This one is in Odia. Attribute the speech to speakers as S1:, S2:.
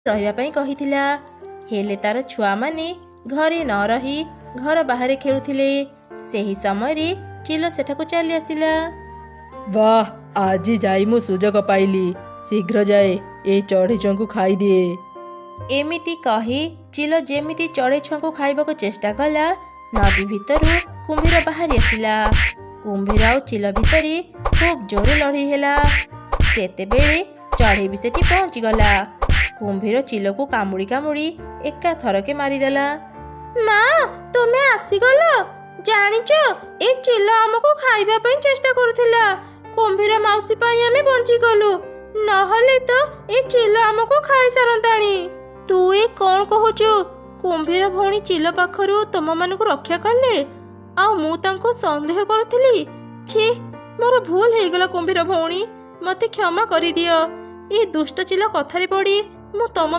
S1: ରହିବା ପାଇଁ କହିଥିଲା। ହେଲେ ତାର ଛୁଆମାନେ ଘରେ ନ ରହି ଘର ବାହାରେ ଖେଳୁଥିଲେ। ସେହି ସମୟରେ ଚିଲ ସେଠାକୁ ଚାଲି ଆସିଲା।
S2: ବାଃ, ଆଜି ଯାଇ ମୁଁ ସୁଯୋଗ ପାଇଲି। ଶୀଘ୍ର ଯାଏ ଏଇ ଚଢ଼େଇଛୁଆଙ୍କୁ ଖାଇଦିଏ।
S1: ଏମିତି କହି ଚିଲ ଯେମିତି ଚଢ଼େଇ ଛୁଆଙ୍କୁ ଖାଇବାକୁ ଚେଷ୍ଟା କଲା, ନଦୀ ଭିତରୁ କୁମ୍ଭୀର ବାହାରି ଆସିଲା। କୁମ୍ଭୀର ଆଉ ଚିଲ ଭିତରେ ଖୁବ୍ ଜୋରେ ଲଢ଼େଇ ହେଲା। ସେତେବେଳେ ଚଢ଼େଇ ବି ସେଠି ପହଞ୍ଚିଗଲା। କୁମ୍ଭୀର ଚିଲକୁ କାମୁଡ଼ି କାମୁଡ଼ି ଏକାଥରକେ ମାରିଦେଲା। ମା, ତୁମେ ଆସିଗଲ? ଜାଣିଛ, ଏ ଚିଲ ଆମକୁ ଖାଇବା ପାଇଁ ଚେଷ୍ଟା କରୁଥିଲା। କୁମ୍ଭୀର ମାଉସୀ ପାଇଁ ଆମେ ବଞ୍ଚିଗଲୁ, ନହେଲେ ତ ଏ ଚିଲ ଆମକୁ ଖାଇସାରନ୍ତାଣି। ତୁ ଏ କ'ଣ କହୁଛୁ? କୁମ୍ଭୀର ଭଉଣୀ ଚିଲ ପାଖରୁ ତମମାନଙ୍କୁ ରକ୍ଷା କଲେ, ଆଉ ମୁଁ ତାଙ୍କୁ ସନ୍ଦେହ କରୁଥିଲି। ଛି, ମୋର ଭୁଲ ହେଇଗଲା କୁମ୍ଭୀର ଭଉଣୀ, ମତେ କ୍ଷମା କରିଦିଅ। ଏ ଦୁଷ୍ଟ ଚିଲ କଥାରେ ପଡ଼ି ମୁଁ ତମ